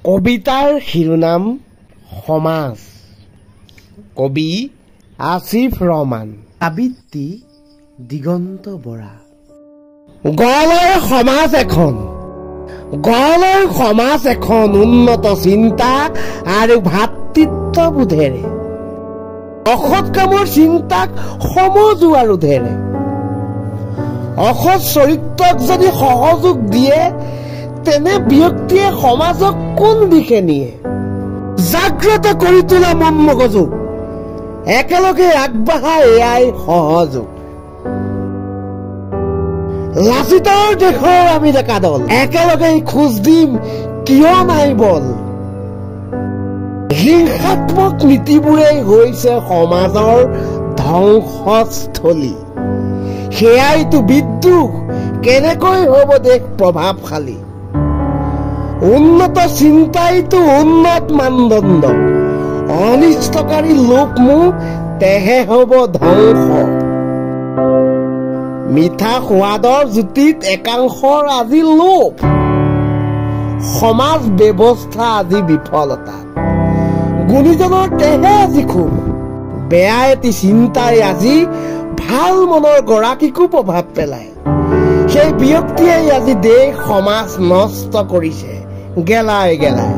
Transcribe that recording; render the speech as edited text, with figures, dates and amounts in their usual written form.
কবিতাৰ শিৰোনাম সমাজ। কবি আসিফ ৰহমান। আবৃত্তি দিগন্ত বৰা। গড়ৰ সমাজ এখন উন্নত চিন্তা আৰু ভাতৃত্ববোধেৰে অসৎ কামৰ চিন্তাক সমজোৱা ৰোধেৰে অসৎ চৰিত্ৰক যদি সহযোগ দিয়ে তেনে ব্যক্তিয়ে সমাজক কোন দিশে নিয়ে। জাগ্ৰত কৰি তোলা মন মগজু একেলগে আগবাঢ়া এয়াই সহযোগ। লাচিতৰ দেশৰ আমি ডেকা দল একেলগে খোজ দিম কিয় নাই বল। হিংসাত্মক নীতিবোৰেই হৈছে সমাজৰ ধ্বংসস্থলী। সেয়াইতো বিদ্ৰোহ কেনেকৈ হ'ব দেশ প্ৰভাৱশালী। উন্নত চিন্তাইতো উন্নত মানদণ্ড। অনিষ্টকাৰী লোকমোহ তেহে হ'ব ধ্বংস। মিঠা সোৱাদৰ জুতিত একাংশৰ আজি লোভ। সমাজ ব্যৱস্থা আজি বিফলতা। গুণীজনৰ তেহে আজি খুব। বেয়া এটি চিন্তাই আজি ভাল মনৰ গৰাকীকো প্ৰভাৱ পেলায়। সেই ব্যক্তিয়ে আজি দেশ সমাজ নষ্ট কৰিছে গেলাই গেলাই।